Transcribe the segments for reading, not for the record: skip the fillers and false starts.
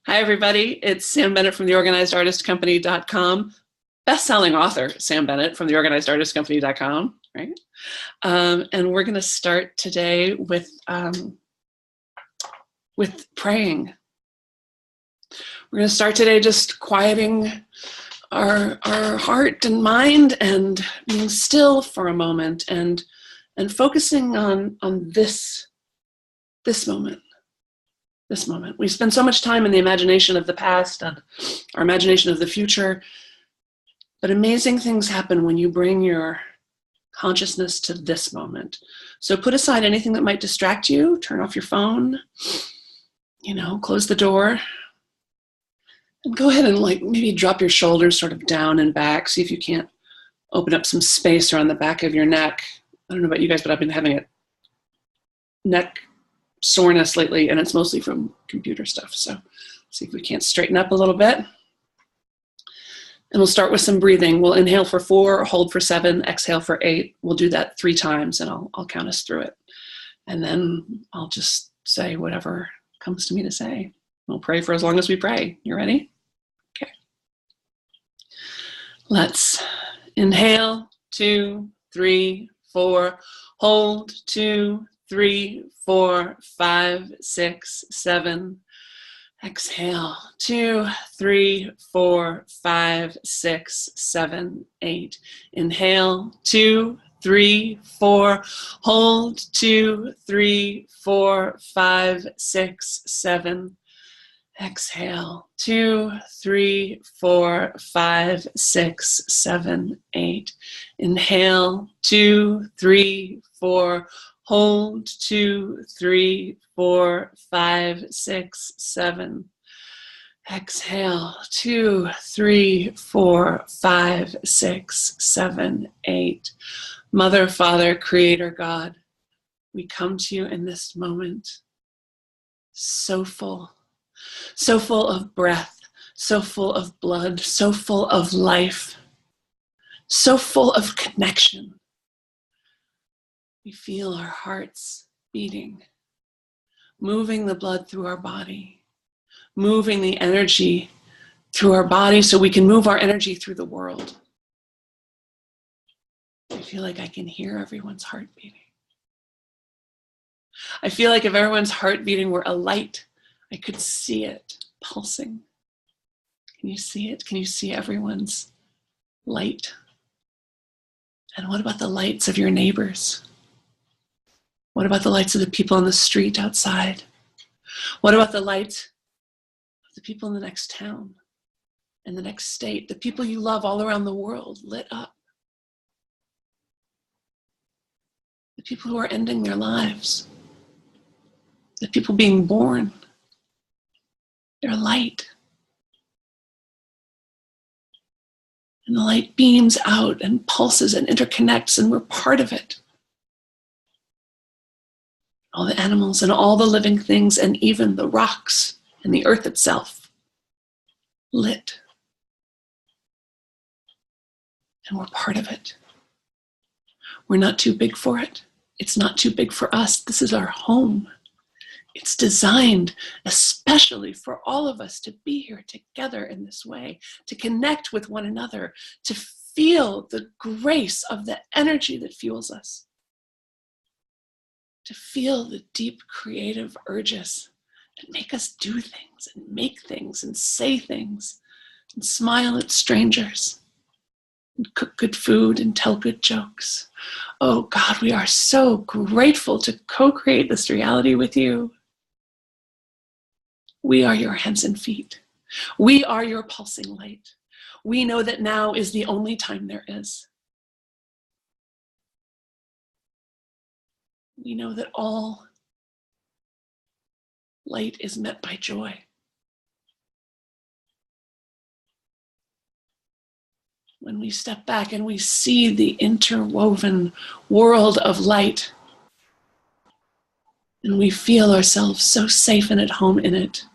Hi, everybody. It's Sam Bennett from theorganizedartistcompany.com. Best-selling author, Sam Bennett from theorganizedartistcompany.com, right? And we're going to start today with praying. We're going to start today just quieting our heart and mind and being still for a moment and focusing on this moment. This moment. We spend so much time in the imagination of the past and our imagination of the future, but amazing things happen when you bring your consciousness to this moment. So put aside anything that might distract you, turn off your phone, close the door, and go ahead and maybe drop your shoulders sort of down and back. See if you can't open up some space around the back of your neck. I don't know about you guys, but I've been having a neck soreness lately, and it's mostly from computer stuff. So see if we can't straighten up a little bit. And we'll start with some breathing. We'll inhale for 4, hold for 7, exhale for 8. We'll do that 3 times, and I'll count us through it. And then I'll just say whatever comes to me to say. We'll pray for as long as we pray. You ready? Okay. Let's inhale, 2, 3, 4. Hold, 2, 3, 4, 5, 6, 7. Exhale, 2, 3, 4, 5, 6, 7, 8. Inhale, 2, 3, 4. Hold, 2, 3, 4, 5, 6, 7. Exhale, 2, 3, 4, 5, 6, 7, 8. Inhale, 2, 3, 4. Hold, 2, 3, 4, 5, 6, 7. Exhale, 2, 3, 4, 5, 6, 7, 8. Mother, Father, Creator, God, we come to you in this moment so full of breath, so full of blood, so full of life, so full of connection. We feel our hearts beating, moving the blood through our body, moving the energy through our body so we can move our energy through the world. I feel like I can hear everyone's heart beating. I feel like if everyone's heart beating were a light, I could see it pulsing. Can you see it? Can you see everyone's light? And what about the lights of your neighbors? What about the lights of the people on the street outside? What about the lights of the people in the next town, in the next state, the people you love all around the world lit up? The people who are ending their lives, the people being born, their light. And the light beams out and pulses and interconnects, and we're part of it. All the animals and all the living things and even the rocks and the earth itself lit. And we're part of it. We're not too big for it. It's not too big for us. This is our home. It's designed especially for all of us to be here together in this way, to connect with one another, to feel the grace of the energy that fuels us, to feel the deep creative urges that make us do things and make things and say things and smile at strangers and cook good food and tell good jokes. Oh God, we are so grateful to co-create this reality with you. We are your hands and feet. We are your pulsing light. We know that now is the only time there is. We know that all light is met by joy. When we step back and we see the interwoven world of light, and we feel ourselves so safe and at home in it,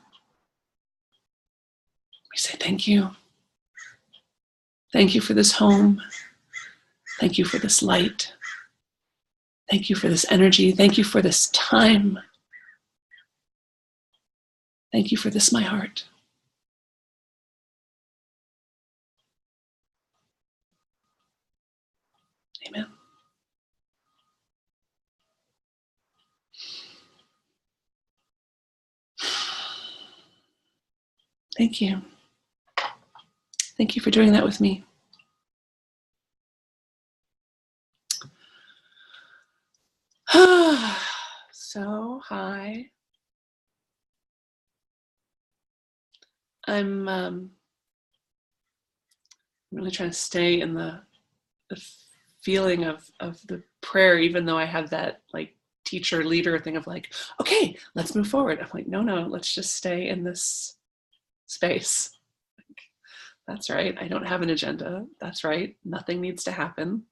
we say thank you. Thank you for this home. Thank you for this light. Thank you for this energy. Thank you for this time. Thank you for this, my heart. Amen. Thank you. Thank you for doing that with me. So, hi. I'm really trying to stay in the feeling of the prayer, even though I have that like teacher leader thing of like, okay, let's move forward. I'm like, no, let's just stay in this space. Like, that's right. I don't have an agenda. That's right. Nothing needs to happen.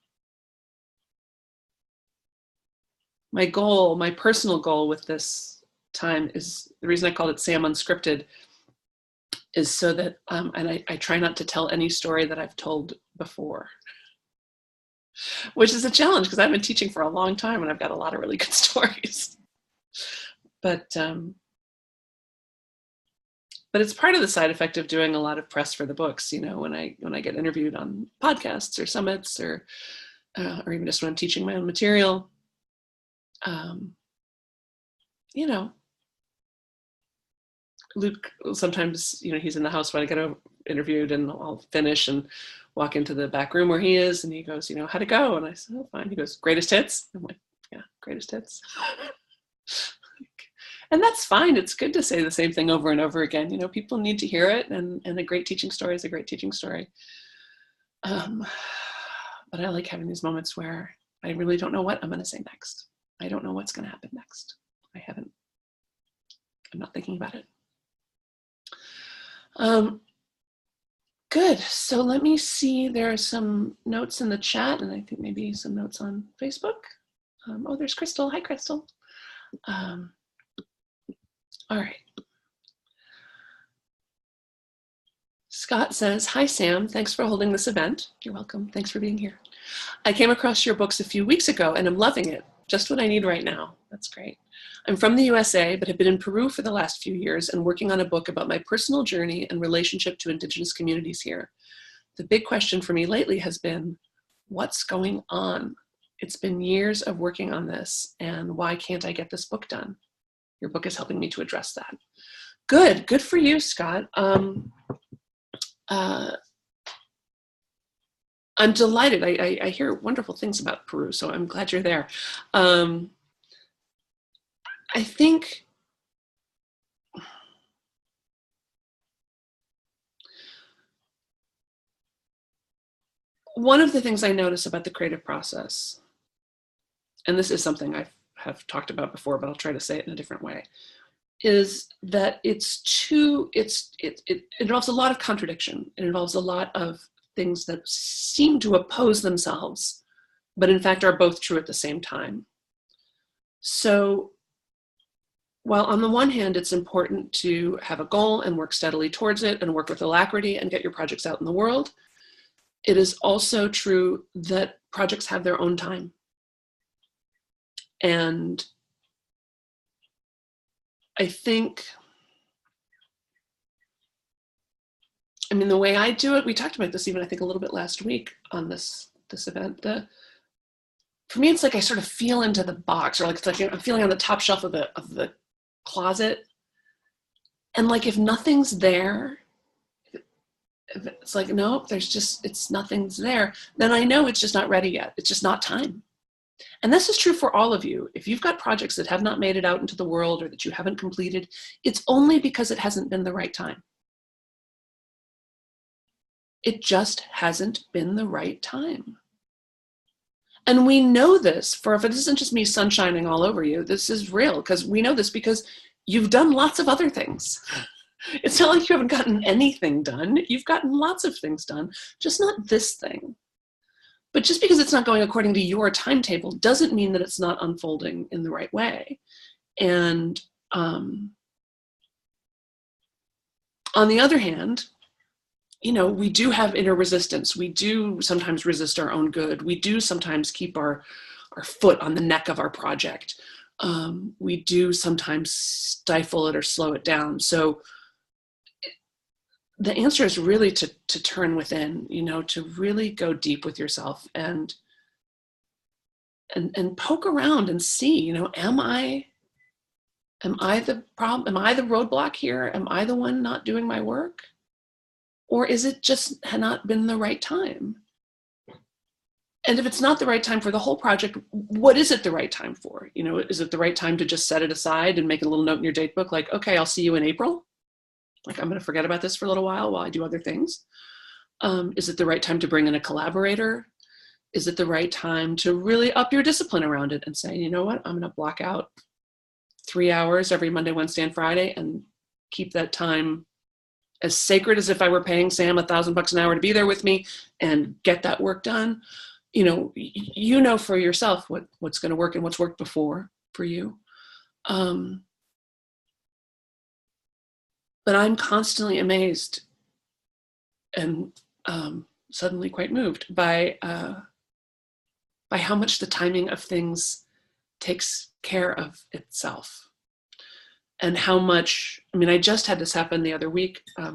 My goal, my personal goal with this time is the reason I called it Sam Unscripted is so that, and I try not to tell any story that I've told before, which is a challenge because I've been teaching for a long time and I've got a lot of really good stories. But it's part of the side effect of doing a lot of press for the books. You know, when I get interviewed on podcasts or summits or even just when I'm teaching my own material, you know, Luke sometimes, you know, he's in the house when I get interviewed and I'll finish and walk into the back room where he is and he goes, you know, how'd it go? And I said, oh, fine. He goes, greatest hits? I'm like, yeah, greatest hits. And that's fine. It's good to say the same thing over and over again. You know, people need to hear it, and a great teaching story is a great teaching story. But I like having these moments where I really don't know what I'm going to say next. I don't know what's going to happen next. I'm not thinking about it. Good. So let me see. There are some notes in the chat, and I think maybe some notes on Facebook. Oh, there's Crystal. Hi, Crystal. All right. Scott says, hi, Sam. Thanks for holding this event. You're welcome. Thanks for being here. I came across your books a few weeks ago, and I'm loving it. Just what I need right now. That's great. I'm from the USA, but have been in Peru for the last few years and working on a book about my personal journey and relationship to Indigenous communities here. The big question for me lately has been, what's going on? It's been years of working on this, and why can't I get this book done? Your book is helping me to address that. Good for you, Scott. I'm delighted. I hear wonderful things about Peru, so I'm glad you're there. I think one of the things I notice about the creative process, and this is something I have talked about before, but I'll try to say it in a different way, is that it involves a lot of contradiction. It involves a lot of things that seem to oppose themselves, but in fact are both true at the same time. So while on the one hand, it's important to have a goal and work steadily towards it and work with alacrity and get your projects out in the world, it is also true that projects have their own time. And I think, I mean, the way I do it, we talked about this even, I think, a little bit last week on this event. For me, it's like I sort of feel into the box, or like it's like I'm feeling on the top shelf of the closet. And like if nothing's there, if it's like, nope, nothing's there, then I know it's just not ready yet. It's just not time. And this is true for all of you. If you've got projects that have not made it out into the world or that you haven't completed, it's only because it hasn't been the right time. It just hasn't been the right time. And we know this if this isn't just me sunshining all over you, this is real, because we know this because you've done lots of other things. It's not like you haven't gotten anything done. You've gotten lots of things done, just not this thing. But just because it's not going according to your timetable doesn't mean that it's not unfolding in the right way. And on the other hand, you know, we do have inner resistance. We do sometimes resist our own good. We do sometimes keep our foot on the neck of our project. We do sometimes stifle it or slow it down. So the answer is really to turn within, you know, to really go deep with yourself and and poke around and see, you know, am I the problem? Am I the roadblock here? Am I the one not doing my work? Or is it just not been the right time? And if it's not the right time for the whole project, what is it the right time for? You know, is it the right time to just set it aside and make a little note in your date book, like, okay, I'll see you in April. Like, I'm going to forget about this for a little while I do other things. Is it the right time to bring in a collaborator? Is it the right time to really up your discipline around it and say, you know what, I'm going to block out 3 hours every Monday, Wednesday, and Friday and keep that time as sacred as if I were paying Sam $1,000 an hour to be there with me and get that work done. You know for yourself what's going to work and what's worked before for you. But I'm constantly amazed and suddenly quite moved by how much the timing of things takes care of itself. And how much, I just had this happen the other week. I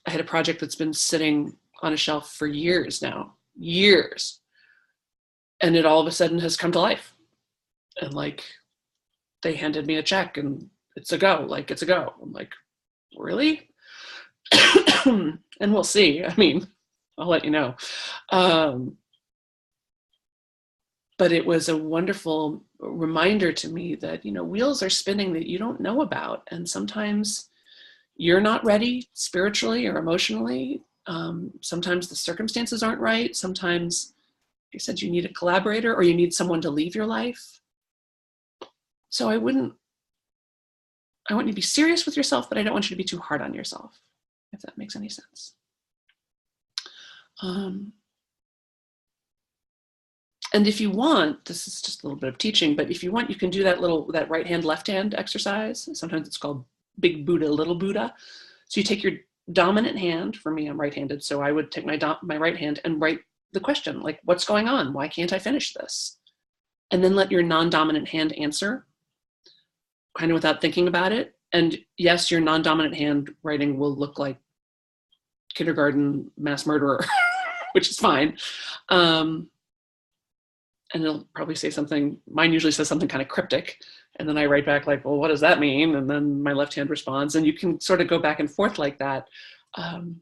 had a project that's been sitting on a shelf for years now. Years. And it all of a sudden has come to life. And like, they handed me a check and it's a go. Like, it's a go. I'm like, really? And we'll see. I'll let you know. But it was a wonderful reminder to me that, wheels are spinning that you don't know about. And sometimes you're not ready spiritually or emotionally. Sometimes the circumstances aren't right. Sometimes, like I said, you need a collaborator or you need someone to leave your life. So I want you to be serious with yourself, but I don't want you to be too hard on yourself, if that makes any sense. And if you want, this is just a little bit of teaching, but if you want, you can do that right hand, left hand exercise. Sometimes it's called Big Buddha, Little Buddha. So you take your dominant hand. For me, I'm right-handed, so I would take my right hand and write the question, like, what's going on? Why can't I finish this? And then let your non-dominant hand answer, kind of without thinking about it. And yes, your non-dominant hand writing will look like kindergarten mass murderer, which is fine. And it'll probably say something, mine usually says something kind of cryptic. And then I write back like, well, what does that mean? And then my left hand responds, and you can sort of go back and forth like that. And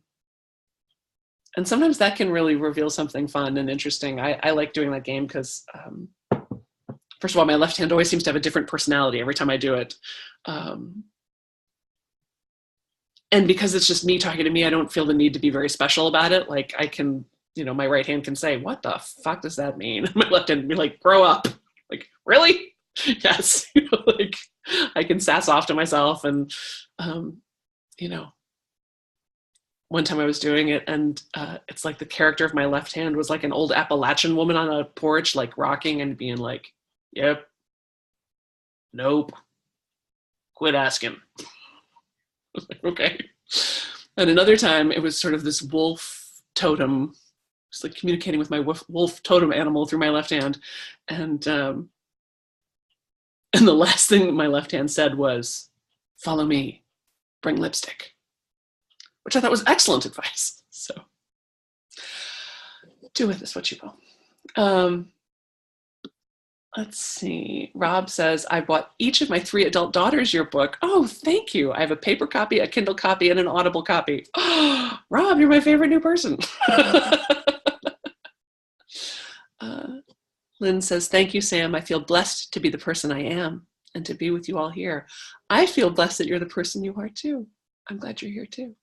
sometimes that can really reveal something fun and interesting. I like doing that game because, first of all, my left hand always seems to have a different personality every time I do it. And because it's just me talking to me, I don't feel the need to be very special about it. Like I can, my right hand can say, what the fuck does that mean? My left hand can be like, grow up. Like, really? Yes. Like I can sass off to myself. And, one time I was doing it and it's like the character of my left hand was like an old Appalachian woman on a porch, like rocking and being like, yep, nope, quit asking. I was like, okay. And another time it was sort of this wolf totem, just like communicating with my wolf totem animal through my left hand. And the last thing my left hand said was, follow me, bring lipstick, which I thought was excellent advice. So do with this what you will. Let's see. Rob says, I bought each of my 3 adult daughters your book. Oh, thank you. I have a paper copy, a Kindle copy, and an Audible copy. Oh, Rob, you're my favorite new person. Lynn says, thank you, Sam. I feel blessed to be the person I am and to be with you all here. I feel blessed that you're the person you are too. I'm glad you're here too.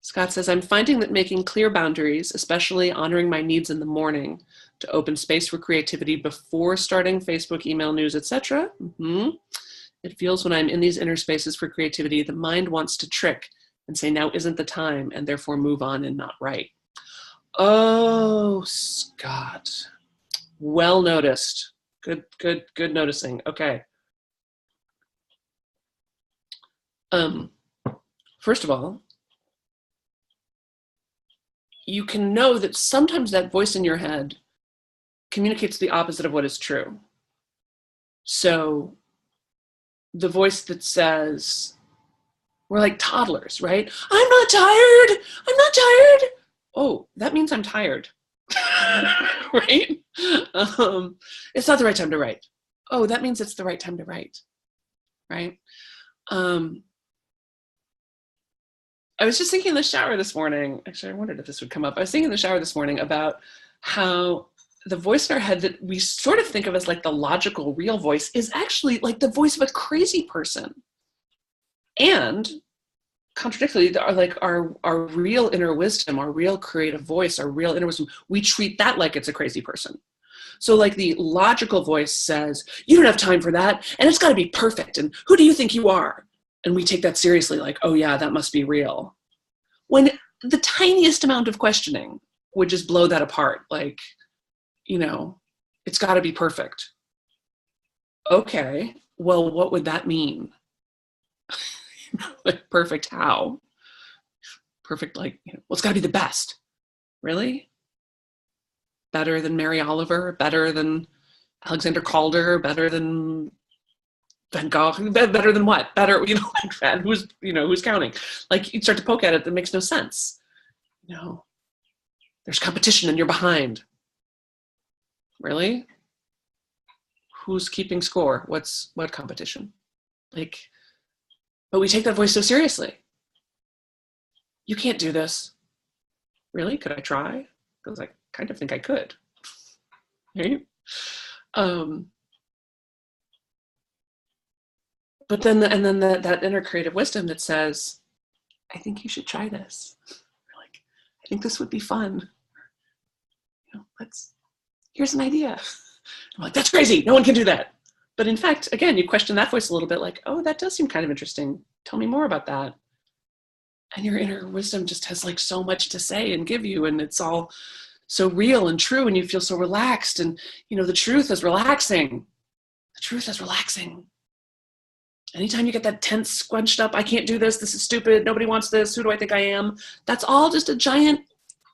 Scott says, I'm finding that making clear boundaries, especially honoring my needs in the morning to open space for creativity before starting Facebook, email, news, etc. It feels when I'm in these inner spaces for creativity, the mind wants to trick and say, now isn't the time, and therefore move on and not write. Oh, Scott. Well noticed. Good noticing. Okay. First of all, you can know that sometimes that voice in your head communicates the opposite of what is true. So the voice that says, we're like toddlers, right? I'm not tired. I'm not tired. Oh, that means I'm tired. right? It's not the right time to write. Oh, that means it's the right time to write, right? I was just thinking in the shower this morning, actually, I wondered if this would come up. I was thinking in the shower this morning about how the voice in our head that we sort of think of as like the logical, real voice is actually like the voice of a crazy person. And contradictorily, like our real inner wisdom, our real creative voice, our real inner wisdom, we treat that like it's a crazy person. So like the logical voice says, you don't have time for that, and it's got to be perfect, and who do you think you are? And we take that seriously, like, oh yeah, that must be real. When the tiniest amount of questioning would just blow that apart, like, you know, it's got to be perfect. Okay, well, what would that mean? Like, perfect how? Perfect, like, you know, well, it's got to be the best. Really? Better than Mary Oliver? Better than Alexander Calder? Better than Van Gogh? Better than what? Better, you know, like, who's counting? Like, you start to poke at it, that makes no sense. You know, there's competition and you're behind. Really? Who's keeping score? What competition? Like, but we take that voice so seriously. You can't do this. Really? Could I try? Because I kind of think I could. Right? But then, that inner creative wisdom that says, I think you should try this. Like, I think this would be fun. You know, here's an idea. I'm like, that's crazy. No one can do that. But in fact, again, you question that voice a little bit, like, oh, that does seem kind of interesting. Tell me more about that. And your inner wisdom just has like so much to say and give you, and it's all so real and true, and you feel so relaxed. And, you know, the truth is relaxing. The truth is relaxing. Anytime you get that tense, squunched up, I can't do this, this is stupid, nobody wants this, who do I think I am? That's all just a giant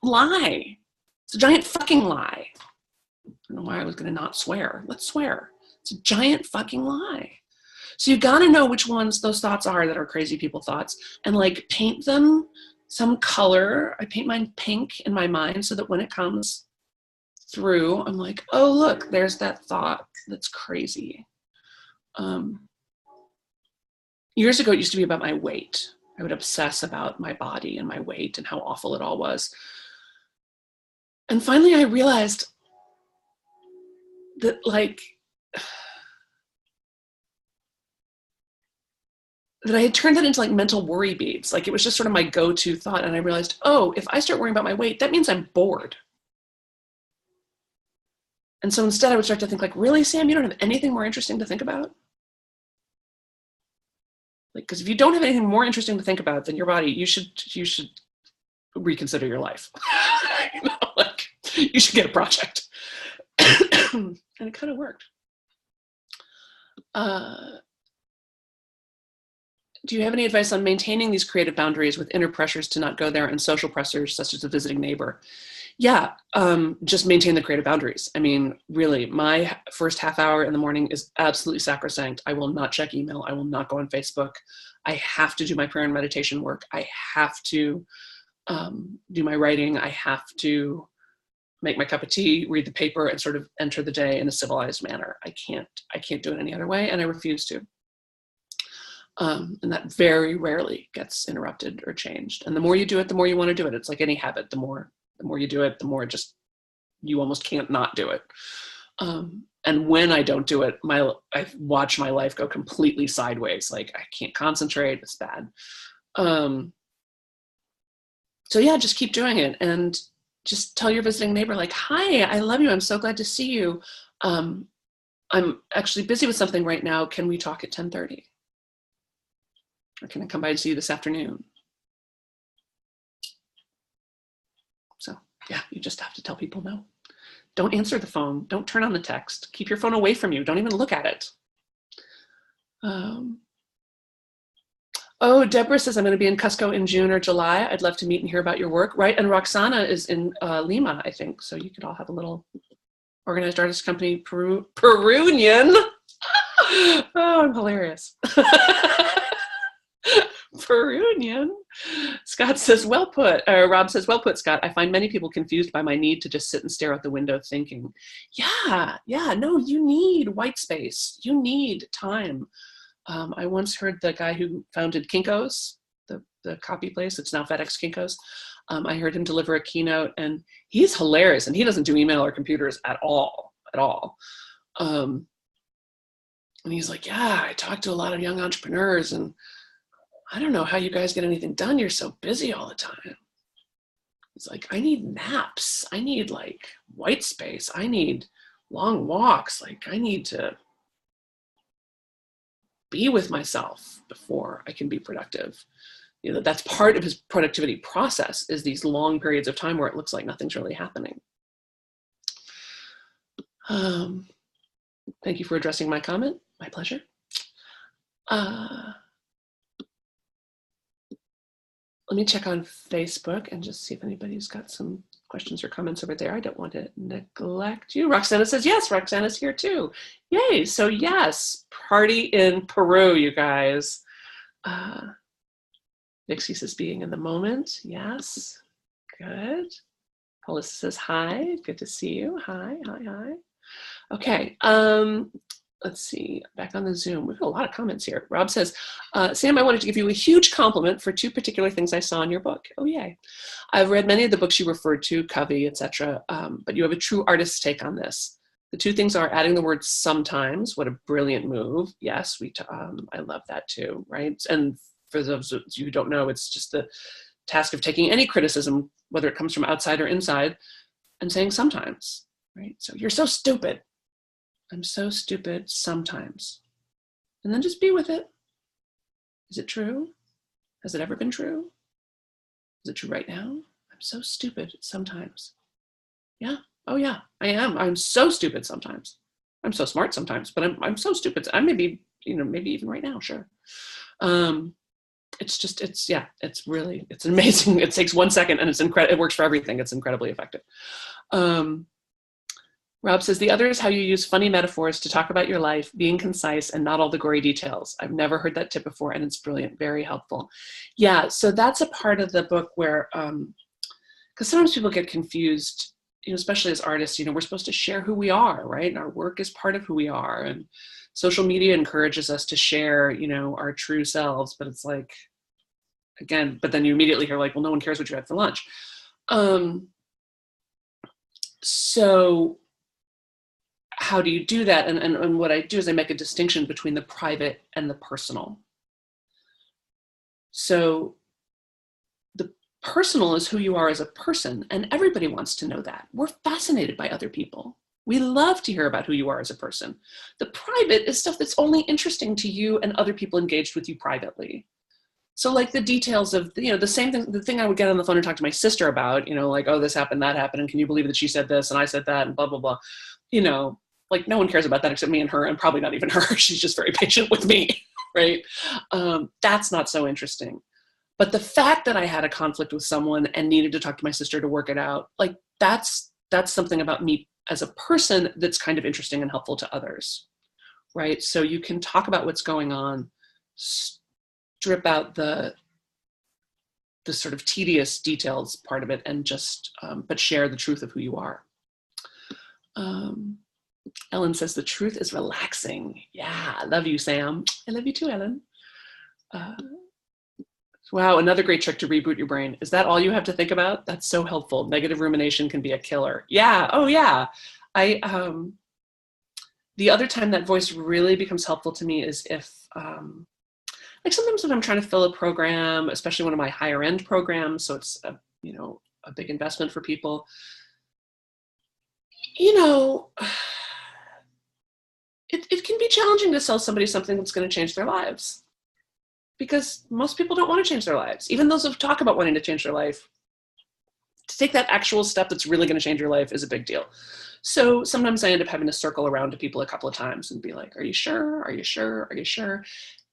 lie. It's a giant fucking lie. I don't know why I was going to not swear. Let's swear. It's a giant fucking lie. So you got to know which ones those thoughts are that are crazy people thoughts, and like paint them some color. I paint mine pink in my mind so that when it comes through, I'm like, oh, look, there's that thought that's crazy. Years ago, it used to be about my weight. I would obsess about my body and my weight and how awful it all was. And finally, I realized that, like, that I had turned that into like mental worry beads. Like, it was just sort of my go-to thought. And I realized, oh, if I start worrying about my weight, that means I'm bored. And so instead I would start to think like, really, Sam, you don't have anything more interesting to think about? Like, because if you don't have anything more interesting to think about than your body, you should reconsider your life. You know, like, you should get a project. And it kind of worked. Do you have any advice on maintaining these creative boundaries with inner pressures to not go there and social pressures such as a visiting neighbor? Yeah, just maintain the creative boundaries. I mean, really, my first half hour in the morning is absolutely sacrosanct. I will not check email. I will not go on Facebook. I have to do my prayer and meditation work. I have to do my writing. I have to make my cup of tea, read the paper, and sort of enter the day in a civilized manner. I can't do it any other way, and I refuse to. And that very rarely gets interrupted or changed. And the more you do it, the more you want to do it. It's like any habit. The more you do it, the more just you almost can't not do it. And when I don't do it, I watch my life go completely sideways. Like, I can't concentrate. It's bad. So yeah, just keep doing it, and just tell your visiting neighbor, like, hi, I love you. I'm so glad to see you. I'm actually busy with something right now. Can we talk at 10:30? Or can I come by and see you this afternoon? So yeah, you just have to tell people no. Don't answer the phone. Don't turn on the text. Keep your phone away from you. Don't even look at it. Oh, Deborah says, I'm going to be in Cusco in June or July. I'd love to meet and hear about your work. Right, and Roxana is in Lima, I think. So you could all have a little organized artist company, Peruvian. Oh, I'm hilarious. Peruvian. It's Scott says, well put. Rob says, well put, Scott. I find many people confused by my need to just sit and stare out the window thinking. Yeah, no, you need white space. You need time. I once heard the guy who founded Kinko's, the copy place. It's now FedEx Kinko's. I heard him deliver a keynote, and he's hilarious, and he doesn't do email or computers at all. And he's like, yeah, I talk to a lot of young entrepreneurs, and I don't know how you guys get anything done. You're so busy all the time. It's like, I need naps. I need like white space. I need long walks. Like I need to be with myself before I can be productive. You know, that's part of his productivity process, is these long periods of time where it looks like nothing's really happening. Thank you for addressing my comment. My pleasure. Let me check on Facebook and just see if anybody's got some questions or comments over there. I don't want to neglect you. Roxana says, yes, Roxana's here too. Yay, so yes, party in Peru, you guys. Nixie says, being in the moment. Yes, good. Paula says, hi, good to see you. Hi. Okay, let's see, back on the Zoom. We've got a lot of comments here. Rob says, Sam, I wanted to give you a huge compliment for 2 particular things I saw in your book. Oh, yay. I've read many of the books you referred to, Covey, etc., but you have a true artist's take on this. The 2 things are adding the word sometimes. What a brilliant move. Yes, I love that too, right? And for those of you who don't know, it's just the task of taking any criticism, whether it comes from outside or inside, and saying sometimes, right? So you're so stupid. I'm so stupid sometimes. And then just be with it. Is it true? Has it ever been true? Is it true right now? I'm so stupid sometimes. Yeah. Oh yeah, I am. I'm so stupid sometimes. I'm so smart sometimes, but I'm so stupid. I maybe even right now, sure. It's amazing. It takes 1 second and it works for everything. It's incredibly effective. Rob says, the other is how you use funny metaphors to talk about your life, being concise and not all the gory details. I've never heard that tip before, and it's brilliant, very helpful. Yeah, so that's a part of the book where, because sometimes people get confused, especially as artists, we're supposed to share who we are, right? And our work is part of who we are. And social media encourages us to share, our true selves, but it's like, again, but then you immediately hear like, well, no one cares what you had for lunch. So how do you do that? And what I do is I make a distinction between the private and the personal. So the personal is who you are as a person, and everybody wants to know that. We're fascinated by other people. We love to hear about who you are as a person. The private is stuff that's only interesting to you and other people engaged with you privately. So like the details of, the same thing, the thing I would get on the phone and talk to my sister about, like, oh, this happened, that happened, and can you believe that she said this and I said that and blah, blah, blah. Like no one cares about that except me and her, and probably not even her. She's just very patient with me, right? That's not so interesting. But the fact that I had a conflict with someone and needed to talk to my sister to work it out, like that's something about me as a person that's kind of interesting and helpful to others, right? So you can talk about what's going on, strip out the sort of tedious details part of it, and just, but share the truth of who you are. Ellen says, the truth is relaxing. Yeah, I love you, Sam. I love you too, Ellen. Wow, another great trick to reboot your brain. Is that all you have to think about? That's so helpful. Negative rumination can be a killer. Yeah, oh yeah. The other time that voice really becomes helpful to me is if, like sometimes when I'm trying to fill a program, especially one of my higher end programs, so it's a big investment for people, it can be challenging to sell somebody something that's going to change their lives, because most people don't want to change their lives. Even those who talk about wanting to change their life, to take that actual step that's really going to change your life is a big deal. So sometimes I end up having to circle around to people a couple of times and be like, are you sure? Are you sure? Are you sure?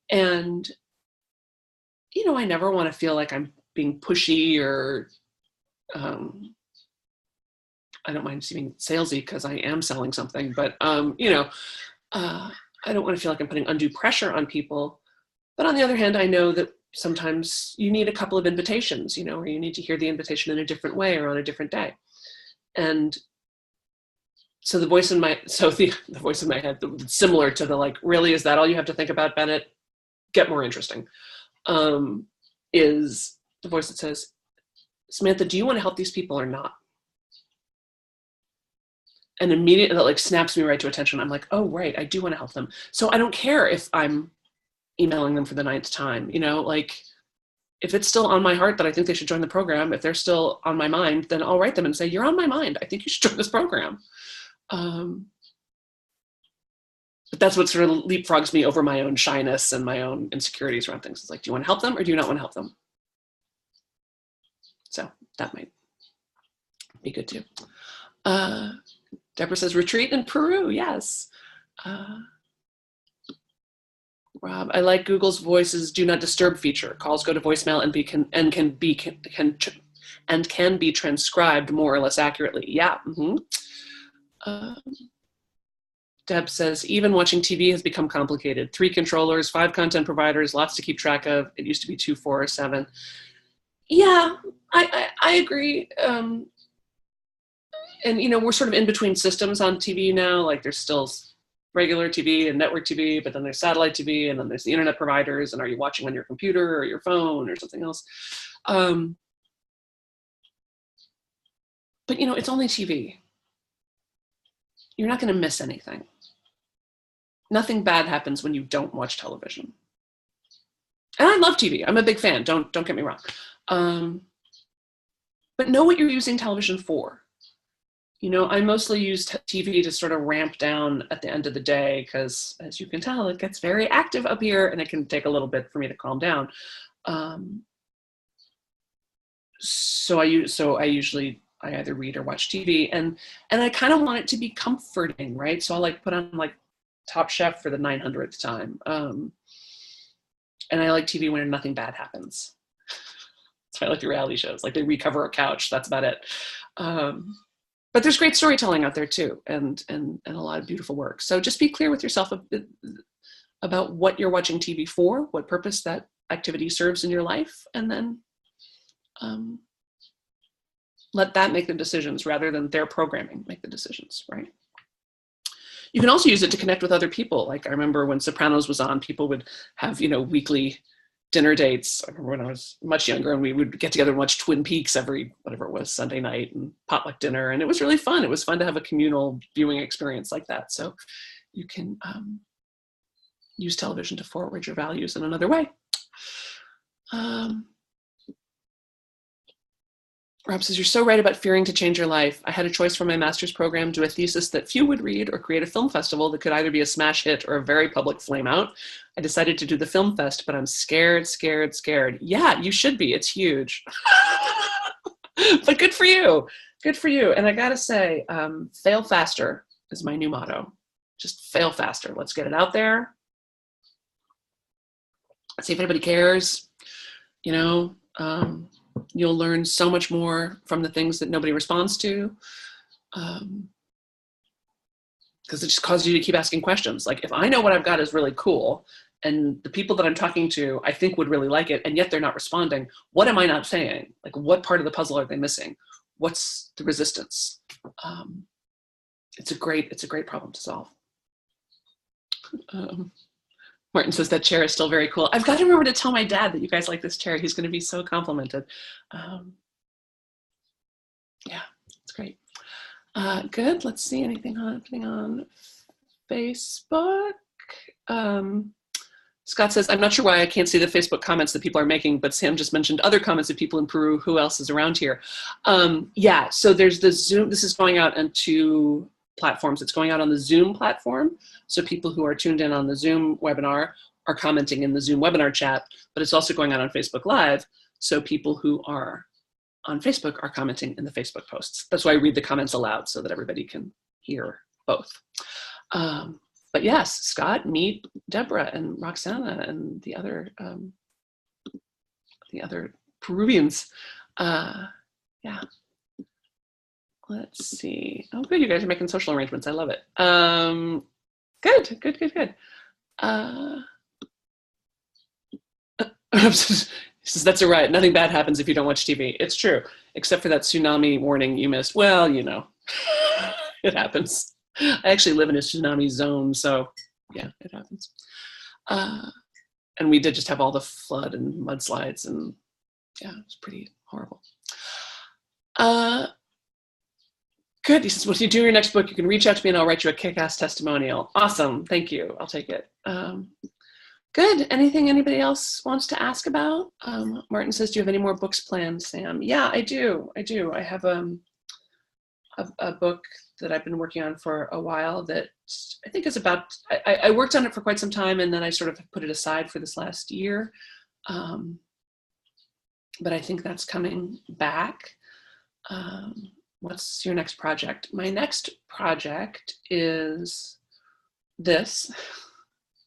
And, I never want to feel like I'm being pushy or, I don't mind seeming salesy because I am selling something, but, I don't want to feel like I'm putting undue pressure on people. But on the other hand, I know that sometimes you need a couple of invitations, or you need to hear the invitation in a different way or on a different day. And so the voice in my head, similar to the like, really, is that all you have to think about, Bennett? Get more interesting. Is the voice that says, Samantha, do you want to help these people or not? And immediately that like snaps me right to attention. I'm like, oh, right, I do want to help them. So I don't care if I'm emailing them for the 9th time, like if it's still on my heart that I think they should join the program, if they're still on my mind, then I'll write them and say, you're on my mind. I think you should join this program. But that's what sort of leapfrogs me over my own shyness and my own insecurities around things. It's like, do you want to help them or do you not want to help them? So that might be good too. Deborah says, retreat in Peru. Yes. Rob, I like Google's Voice's do not disturb feature. Calls go to voicemail and can be transcribed more or less accurately. Yeah. Deb says, even watching TV has become complicated. 3 controllers, 5 content providers, lots to keep track of. It used to be 2, 4, or 7. Yeah, I agree. And we're sort of in between systems on TV now. Like there's still regular TV and network TV, but then there's satellite TV, and then there's the internet providers. And are you watching on your computer or your phone or something else? But it's only TV. You're not going to miss anything. Nothing bad happens when you don't watch television. And I love TV. I'm a big fan. Don't get me wrong. But know what you're using television for. I mostly use TV to sort of ramp down at the end of the day because, as you can tell, it gets very active up here, and it can take a little bit for me to calm down. So I usually either read or watch TV, and I kind of want it to be comforting, right? So I'll like put on like Top Chef for the 900th time, and I like TV when nothing bad happens. So I like the reality shows, like they recover a couch. That's about it. But there's great storytelling out there too, and a lot of beautiful work. So just be clear with yourself about what you're watching TV for, what purpose that activity serves in your life, and then let that make the decisions rather than their programming make the decisions, right? You can also use it to connect with other people. Like I remember when Sopranos was on, people would have, weekly dinner dates. I remember when I was much younger, and we would get together and watch Twin Peaks every, whatever it was, Sunday night, and potluck dinner. And it was really fun. It was fun to have a communal viewing experience like that. So you can use television to forward your values in another way. Rob says, you're so right about fearing to change your life. I had a choice for my master's program, do a thesis that few would read, or create a film festival that could either be a smash hit or a very public flame out. I decided to do the film fest, but I'm scared. Yeah, you should be. It's huge. But good for you. Good for you. And I got to say, fail faster is my new motto. Just fail faster. Let's get it out there. See if anybody cares. You'll learn so much more from the things that nobody responds to, because it just causes you to keep asking questions. Like, if I know what I've got is really cool, and the people that I'm talking to I think would really like it, and yet they're not responding, what am I not saying? Like, what part of the puzzle are they missing? What's the resistance? It's a great problem to solve. Martin says that chair is still very cool. I've got to remember to tell my dad that you guys like this chair. He's going to be so complimented. Yeah, it's great. Good. Let's see anything happening on Facebook. Scott says, I'm not sure why I can't see the Facebook comments that people are making, but Sam just mentioned other comments of people in Peru. Who else is around here? Yeah, so there's the Zoom. This is going out on 2 platforms. It's going out on the Zoom platform. So people who are tuned in on the Zoom webinar are commenting in the Zoom webinar chat, but it's also going out on Facebook Live. So people who are on Facebook are commenting in the Facebook posts. That's why I read the comments aloud so that everybody can hear both. But yes, Scott, meet Deborah and Roxana and the other Peruvians. Yeah. Let's see. Oh, good. You guys are making social arrangements. I love it. Good. He says, that's a right. Nothing bad happens if you don't watch TV. It's true, except for that tsunami warning you missed. Well, you know, it happens. I actually live in a tsunami zone, so yeah, it happens. And we did just have all the flood and mudslides, and yeah, it was pretty horrible. Good. He says, well, if you do your next book, you can reach out to me and I'll write you a kick-ass testimonial. Awesome. Thank you. I'll take it. Good. Anything anybody else wants to ask about? Martin says, do you have any more books planned, Sam? Yeah, I do. I have a book that I've been working on for a while that I think is about, I worked on it for quite some time, and then I sort of put it aside for this last year. But I think that's coming back. What's your next project? My next project is this.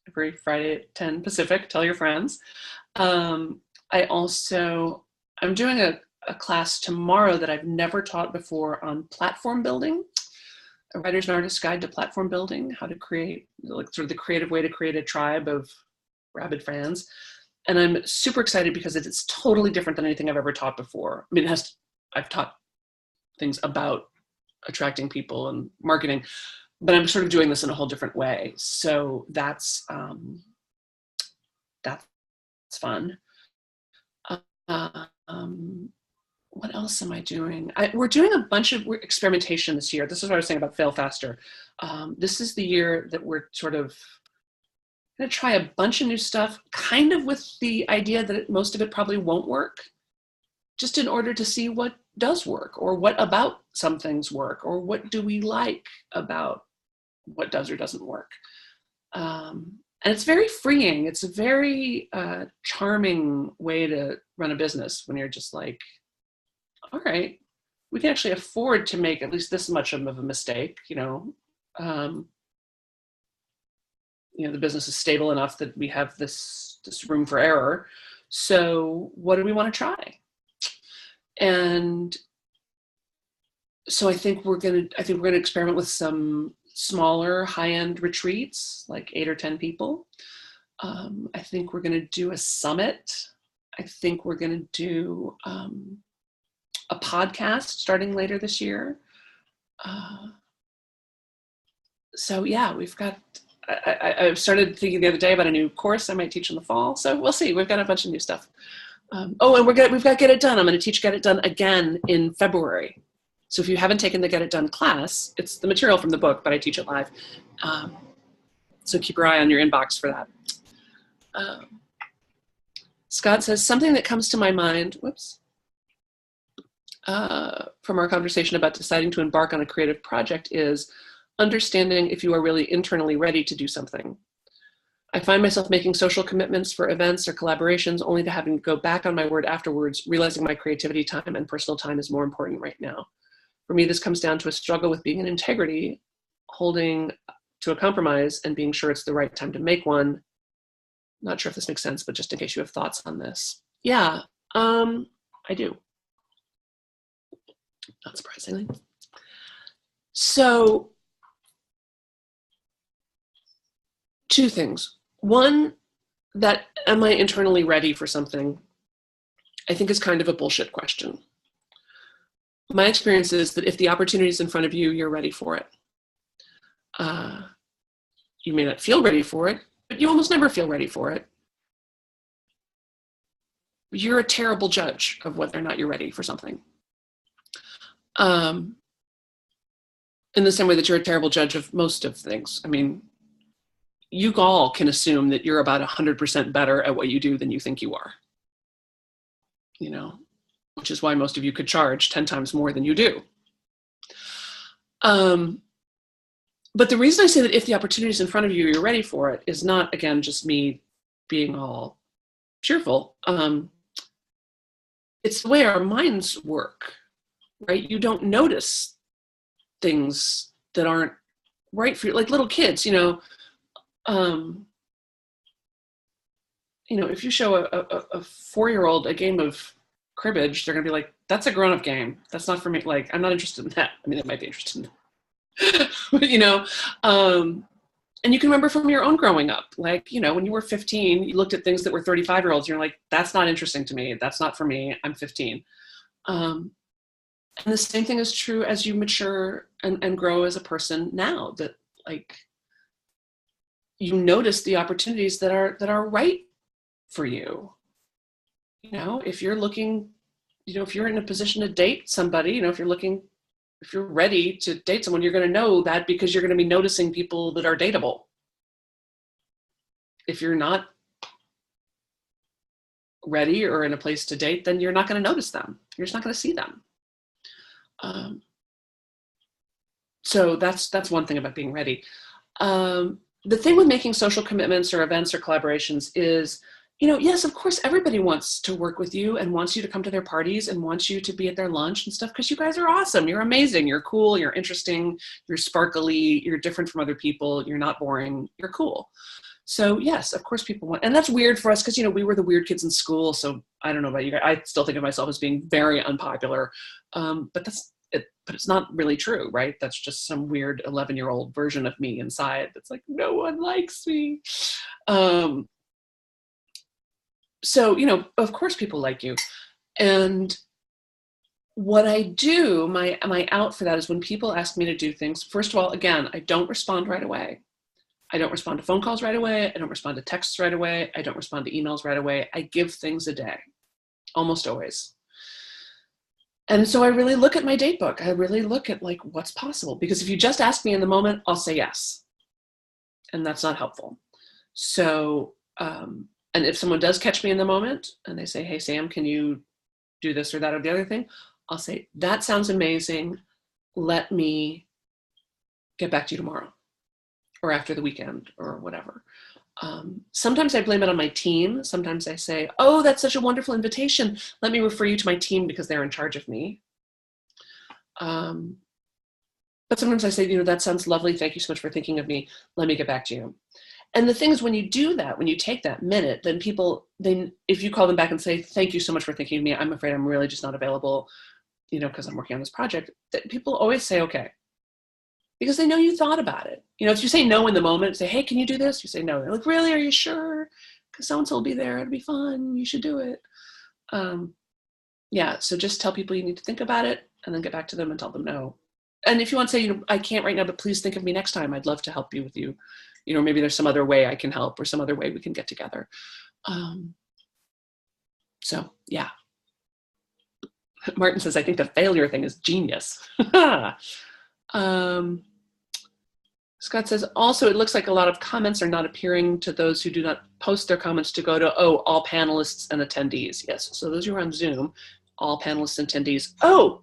Every Friday at 10 Pacific, tell your friends. I'm doing a class tomorrow that I've never taught before on platform building, a writer's and artist's guide to platform building, how to create, like, sort of the creative way to create a tribe of rabid fans. And I'm super excited because it's totally different than anything I've ever taught before. I mean, I've taught things about attracting people and marketing, but I'm sort of doing this in a whole different way. So that's fun. What else am I doing? We're doing a bunch of experimentation this year. This is what I was saying about fail faster. This is the year that we're sort of going to try a bunch of new stuff, kind of with the idea that most of it probably won't work, just in order to see what does work, or what about some things work, or what do we like about what does or doesn't work. And it's very freeing. It's a very charming way to run a business when you're just like, all right, we can actually afford to make at least this much of a mistake, you know. The business is stable enough that we have this room for error. So what do we want to try? And so I think we're gonna experiment with some smaller high-end retreats, like 8 or 10 people. I think we're gonna do a summit. I think we're gonna do a podcast starting later this year. So yeah, we've got, I started thinking the other day about a new course I might teach in the fall. So we'll see. We've got a bunch of new stuff. And we've got Get It Done. I'm going to teach Get It Done again in February. So if you haven't taken the Get It Done class, it's the material from the book, but I teach it live. So keep your eye on your inbox for that. Scott says, something that comes to my mind, from our conversation about deciding to embark on a creative project is understanding if you are really internally ready to do something. I find myself making social commitments for events or collaborations only to having to go back on my word afterwards, realizing my creativity time and personal time is more important right now. For me, this comes down to a struggle with being in integrity, holding to a compromise, and being sure it's the right time to make one. Not sure if this makes sense, but just in case you have thoughts on this. Yeah, I do. Not surprisingly. So, two things. One, that am I internally ready for something, I think is kind of a bullshit question. My experience is that if the opportunity is in front of you, you're ready for it. You may not feel ready for it, but you almost never feel ready for it. You're a terrible judge of whether or not you're ready for something. In the same way that you're a terrible judge of most of things. I mean, you all can assume that you're about 100% better at what you do than you think you are. You know, which is why most of you could charge 10 times more than you do. But the reason I say that if the opportunity is in front of you, you're ready for it, is not, again, just me being all cheerful. It's the way our minds work, right? You don't notice things that aren't right for you, like little kids, if you show a 4-year-old a game of cribbage, they're gonna be like, that's a grown-up game. That's not for me. Like, I'm not interested in that. I mean, they might be interested in that. But, And you can remember from your own growing up, like, you know, when you were 15, you looked at things that were 35-year-olds, you're like, that's not interesting to me. That's not for me. I'm 15. And the same thing is true as you mature and grow as a person now, that like, you notice the opportunities that are right for you. You know, if you're looking, you know, if you're in a position to date somebody, you know, if you're ready to date someone, you're going to know that because you're going to be noticing people that are dateable. If you're not ready or in a place to date, then you're not going to notice them. You're just not going to see them. So that's one thing about being ready. The thing with making social commitments or events or collaborations is, you know, yes, of course, everybody wants to work with you and wants you to come to their parties and wants you to be at their lunch and stuff, because you guys are awesome. You're amazing. You're cool. You're interesting. You're sparkly. You're different from other people. You're not boring. You're cool. So yes, of course people want, and that's weird for us because, you know, we were the weird kids in school. So I don't know about you guys. I still think of myself as being very unpopular. But it's not really true, right? That's just some weird 11-year-old version of me inside that's like, no one likes me. So, you know, of course people like you. And what I do, my out for that is when people ask me to do things, first of all, again, I don't respond right away. I don't respond to phone calls right away. I don't respond to texts right away. I don't respond to emails right away. I give things a day, almost always. And so I really look at my date book. I really look at like what's possible, because if you just ask me in the moment, I'll say yes. And that's not helpful. So, and if someone does catch me in the moment and they say, hey, Sam, can you do this or that or the other thing? I'll say, that sounds amazing. Let me get back to you tomorrow or after the weekend or whatever. Sometimes I blame it on my team. Sometimes I say, oh, that's such a wonderful invitation. Let me refer you to my team because they're in charge of me. But sometimes I say, you know, that sounds lovely. Thank you so much for thinking of me. Let me get back to you. And the thing is, when you do that, when you take that minute, then if you call them back and say, thank you so much for thinking of me, I'm afraid I'm really just not available, you know, because I'm working on this project, that people always say, okay, because they know you thought about it. You know, if you say no in the moment, say, hey, can you do this? You say no. They're like, really? Are you sure? Because so-and-so will be there. It'll be fun. You should do it. Yeah, so just tell people you need to think about it and then get back to them and tell them no. And if you want to say, you know, I can't right now, but please think of me next time. I'd love to help you with you. You know, maybe there's some other way I can help or some other way we can get together. So, yeah. Martin says, I think the failure thing is genius. Scott says, also, it looks like a lot of comments are not appearing to those who do not post their comments to go to, all panelists and attendees. Yes, so those who are on Zoom, all panelists and attendees. Oh,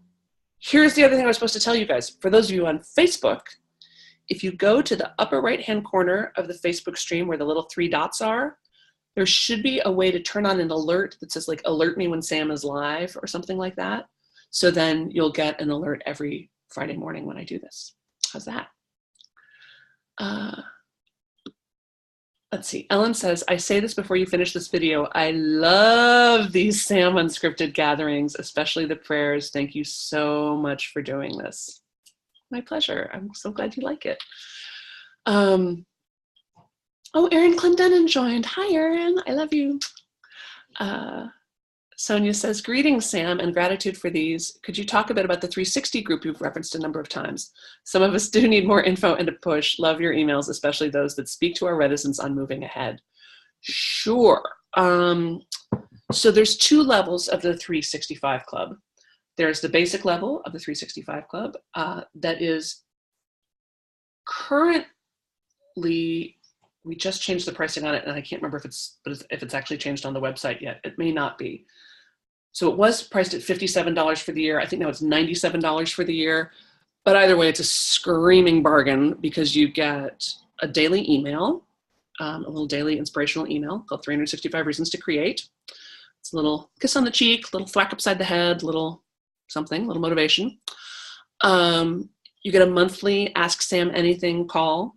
here's the other thing I was supposed to tell you guys. For those of you on Facebook, if you go to the upper right-hand corner of the Facebook stream where the little 3 dots are, there should be a way to turn on an alert that says like, alert me when Sam is live or something like that. So then you'll get an alert every Friday morning when I do this. How's that? Let's see. Ellen says, I say this before you finish this video. I love these Sam Unscripted gatherings, especially the prayers. Thank you so much for doing this. My pleasure. I'm so glad you like it. Oh, Erin Clendenin joined. Hi, Erin. I love you. Sonia says, greetings, Sam, and gratitude for these. Could you talk a bit about the 360 group you've referenced a number of times? Some of us do need more info and a push. Love your emails, especially those that speak to our reticence on moving ahead. Sure. So there's 2 levels of the 365 Club. There's the basic level of the 365 Club that is currently, we just changed the pricing on it, and I can't remember if it's actually changed on the website yet. It may not be. So it was priced at $57 for the year. I think now it's $97 for the year. But either way, it's a screaming bargain because you get a daily email, a little daily inspirational email called 365 Reasons to Create. It's a little kiss on the cheek, little thwack upside the head, little something, little motivation. You get a monthly Ask Sam Anything call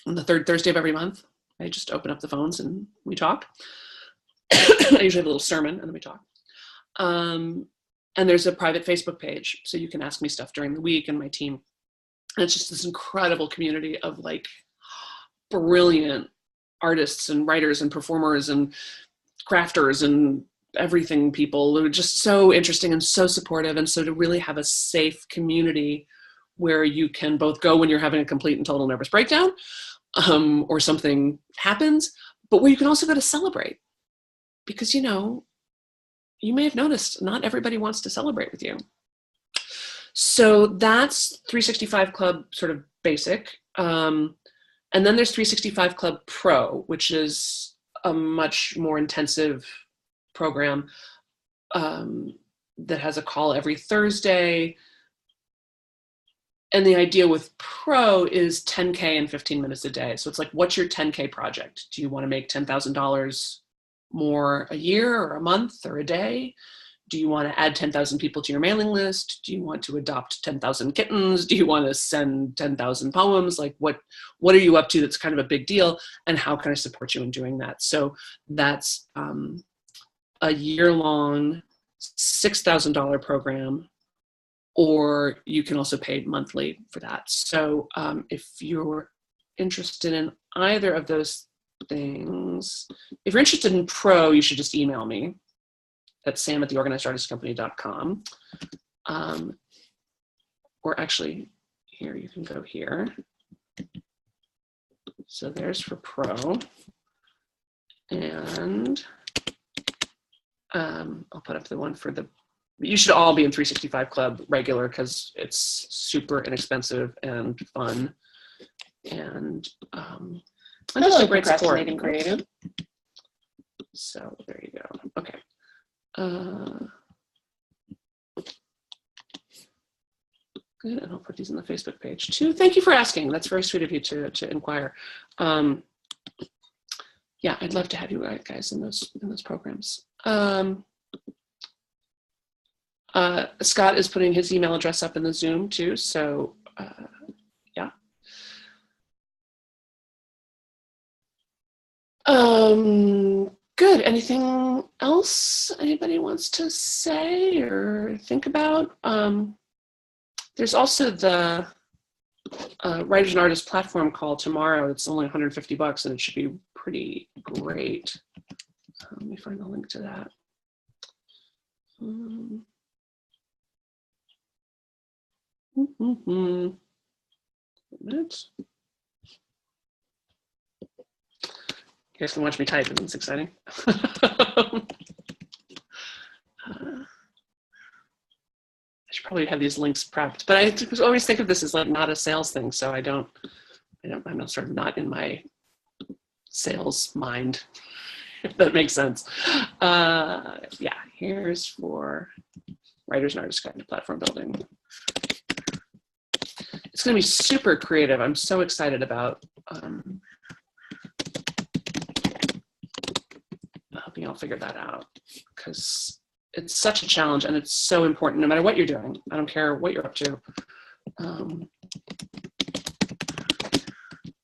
on the 3rd Thursday of every month. I just open up the phones and we talk. I usually have a little sermon and then we talk. And there's a private Facebook page, so you can ask me stuff during the week and my team. And it's just this incredible community of like brilliant artists and writers and performers and crafters and everything people who are just so interesting and so supportive. And so to really have a safe community where you can both go when you're having a complete and total nervous breakdown, or something happens, but where you can also go to celebrate. Because, you know, you may have noticed not everybody wants to celebrate with you. So that's 365 Club sort of basic. And then there's 365 Club Pro, which is a much more intensive program that has a call every Thursday. And the idea with Pro is 10K in 15 minutes a day. So it's like, what's your 10K project? Do you want to make $10,000 more a year or a month or a day? Do you want to add 10,000 people to your mailing list? Do you want to adopt 10,000 kittens? Do you want to send 10,000 poems? Like what are you up to that's kind of a big deal? And how can I support you in doing that? So that's a year-long $6,000 program, or you can also pay monthly for that. So if you're interested in either of those things, if you're interested in Pro, you should just email me at sam@theorganizedartistcompany.com. Or actually, here, you can go here. So there's for Pro. And I'll put up the one for the, you should all be in 365 Club regular because it's super inexpensive and fun. And just a great support. Creative. So there you go. Okay. Good, and I'll put these on the Facebook page too. Thank you for asking. That's very sweet of you to inquire. Yeah, I'd love to have you guys in those programs. Scott is putting his email address up in the Zoom too. So yeah. Good. Anything else anybody wants to say or think about? There's also the Writers and Artists platform call tomorrow. It's only $150 and it should be pretty great. Let me find the link to that. Minutes. You guys can watch me type, it's exciting. I should probably have these links prepped, but I always think of this as like not a sales thing, so I'm not sort of not in my sales mind, if that makes sense. Yeah, here's for Writers and Artists Guide to Platform Building. It's going to be super creative. I'm so excited about helping y'all figure that out, because it's such a challenge and it's so important no matter what you're doing. I don't care what you're up to.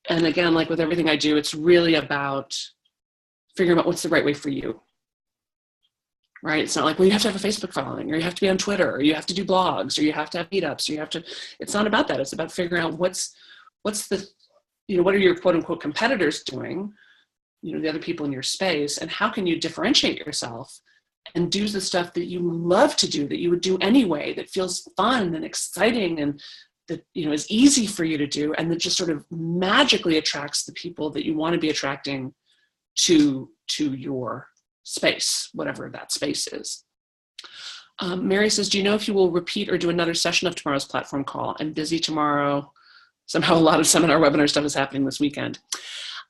And again, like with everything I do, it's really about figuring out what's the right way for you. Right? It's not like, well, you have to have a Facebook following, or you have to be on Twitter, or you have to do blogs, or you have to have meetups, or you have to, it's not about that. It's about figuring out what's the, what are your quote unquote competitors doing, the other people in your space, and how can you differentiate yourself and do the stuff that you love to do, that you would do anyway, that feels fun and exciting and that, is easy for you to do, and that just sort of magically attracts the people that you want to be attracting to your space, whatever that space is. Mary says, do you know if you will repeat or do another session of tomorrow's platform call? I'm busy tomorrow. Somehow a lot of seminar webinar stuff is happening this weekend.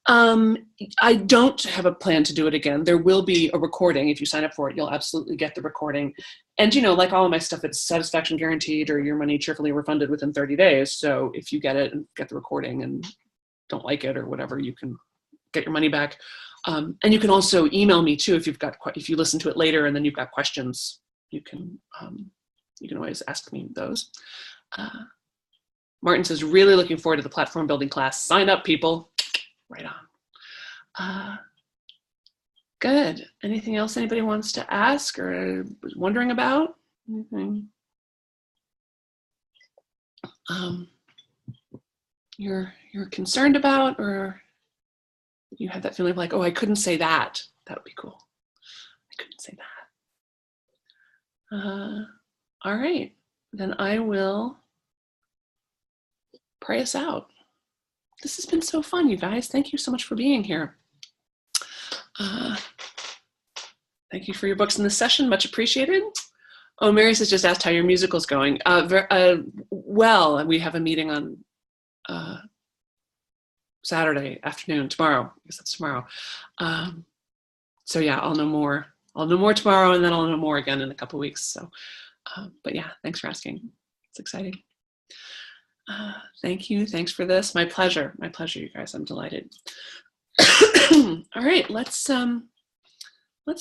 I don't have a plan to do it again. There will be a recording. If you sign up for it, you'll absolutely get the recording. And, like all of my stuff, it's satisfaction guaranteed or your money cheerfully refunded within 30 days. So if you get it and get the recording and don't like it or whatever, you can get your money back. And you can also email me too if you listen to it later and then you've got questions. You can always ask me those. Martin says, really looking forward to the platform building class. Sign up, people. Right on. Good. Anything else anybody wants to ask or was wondering about? Anything? You're concerned about or You had that feeling of like, oh, I couldn't say that. That would be cool. I couldn't say that. All right, then I will pray us out. This has been so fun, you guys. Thank you so much for being here. Thank you for your books in this session. Much appreciated. Oh, Mary's has just asked how your musical's going. Well, we have a meeting on Saturday afternoon, tomorrow. I guess that's tomorrow. So yeah, I'll know more. I'll know more tomorrow, and then I'll know more again in a couple weeks. So, but yeah, thanks for asking. It's exciting. Thank you. Thanks for this. My pleasure. My pleasure, you guys. I'm delighted. All right, let's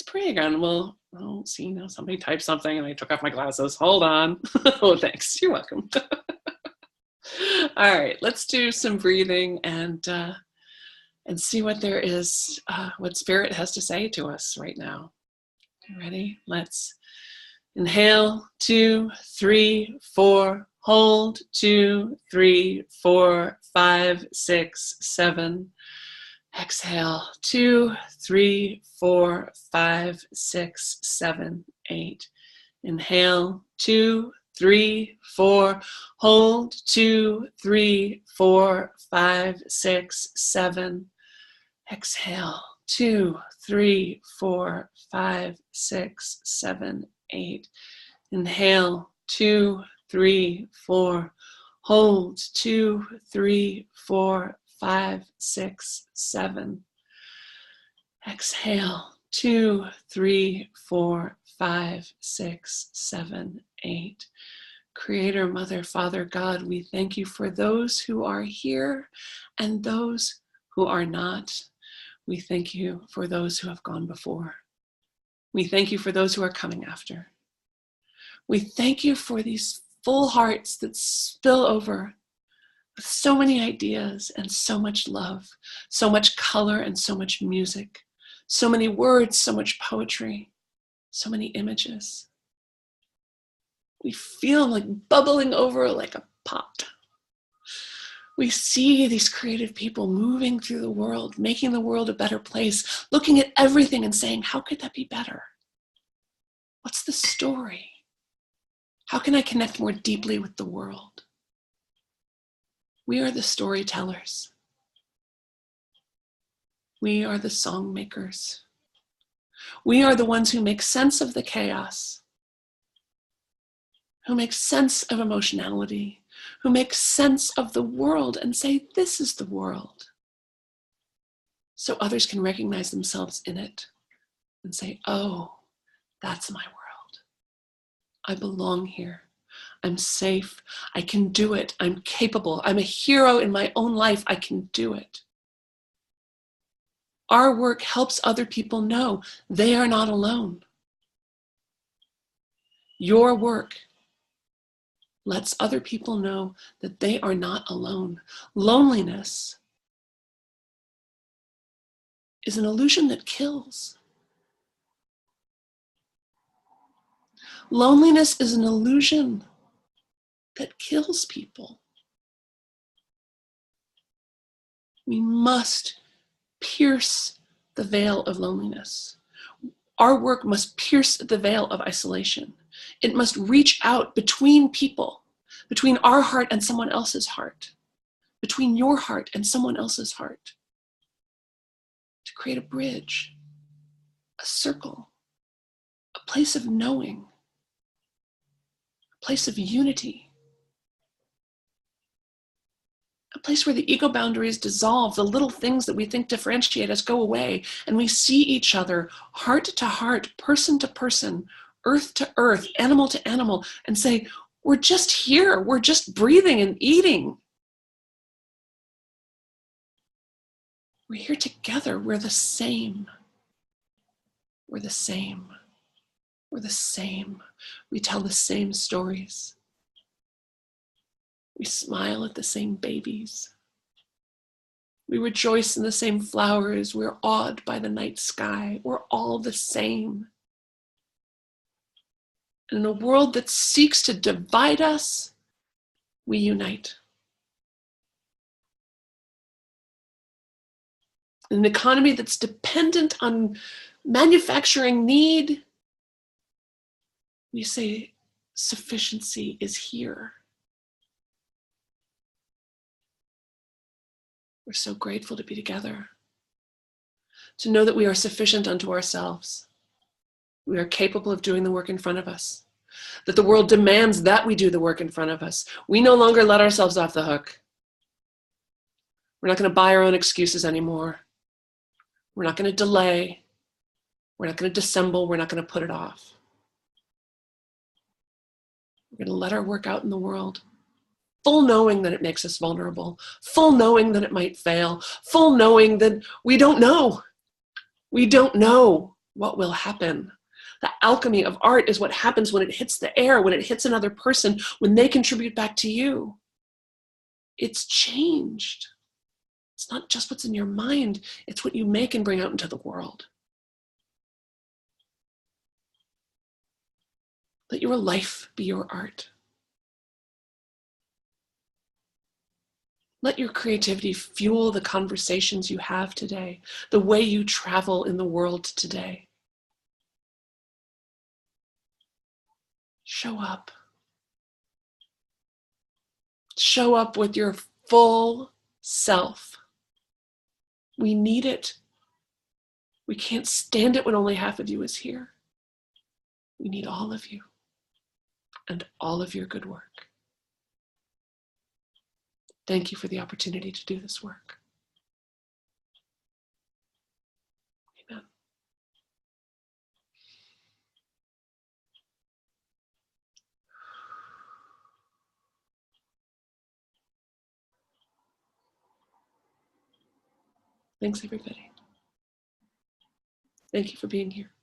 pray again. We'll see. Now somebody typed something, and I took off my glasses. Hold on. Oh, thanks. You're welcome. All right, let's do some breathing and see what there is, what Spirit has to say to us right now. Ready? Let's inhale, 2, 3, 4, hold, 2, 3, 4, 5, 6, 7. Exhale, 2, 3, 4, 5, 6, 7, 8. Inhale, 2, 3, 4, hold, 2, 3, 4, 5, 6, 7. Exhale, 2, 3, 4, 5, 6, 7, 8. Inhale, 2, 3, 4, hold, 2, 3, 4, 5, 6, 7. Exhale, 2, 3, 4, 5, 6, 7, 8. Creator, Mother, Father, God, we thank you for those who are here and those who are not. We thank you for those who have gone before. We thank you for those who are coming after. We thank you for these full hearts that spill over with so many ideas and so much love, so much color and so much music, so many words, so much poetry, so many images. We feel like bubbling over like a pot. We see these creative people moving through the world, making the world a better place, looking at everything and saying, how could that be better? What's the story? How can I connect more deeply with the world? We are the storytellers. We are the song makers. We are the ones who make sense of the chaos, who make sense of emotionality, who make sense of the world and say, this is the world. So others can recognize themselves in it and say, oh, that's my world. I belong here. I'm safe. I can do it. I'm capable. I'm a hero in my own life. I can do it. Our work helps other people know they are not alone. Your work lets other people know that they are not alone. Loneliness is an illusion that kills. Loneliness is an illusion that kills people. We must pierce the veil of loneliness. Our work must pierce the veil of isolation. It must reach out between people, between our heart and someone else's heart, between your heart and someone else's heart, to create a bridge, a circle, a place of knowing, a place of unity, a place where the ego boundaries dissolve, the little things that we think differentiate us go away, and we see each other heart to heart, person to person, earth to earth, animal to animal, and say, we're just here, we're just breathing and eating. We're here together, we're the same. We're the same. We're the same. We tell the same stories. We smile at the same babies. We rejoice in the same flowers. We're awed by the night sky. We're all the same. And in a world that seeks to divide us, we unite. In an economy that's dependent on manufacturing need, we say sufficiency is here. We're so grateful to be together, to know that we are sufficient unto ourselves. We are capable of doing the work in front of us, that the world demands that we do the work in front of us. We no longer let ourselves off the hook. We're not going to buy our own excuses anymore. We're not going to delay. We're not going to dissemble. We're not going to put it off. We're going to let our work out in the world, full knowing that it makes us vulnerable, full knowing that it might fail, full knowing that we don't know. We don't know what will happen. The alchemy of art is what happens when it hits the air, when it hits another person, when they contribute back to you. It's changed. It's not just what's in your mind, it's what you make and bring out into the world. Let your life be your art. Let your creativity fuel the conversations you have today, the way you travel in the world today. Show up. Show up with your full self. We need it. We can't stand it when only half of you is here. We need all of you and all of your good work. Thank you for the opportunity to do this work. Amen. Thanks, everybody. Thank you for being here.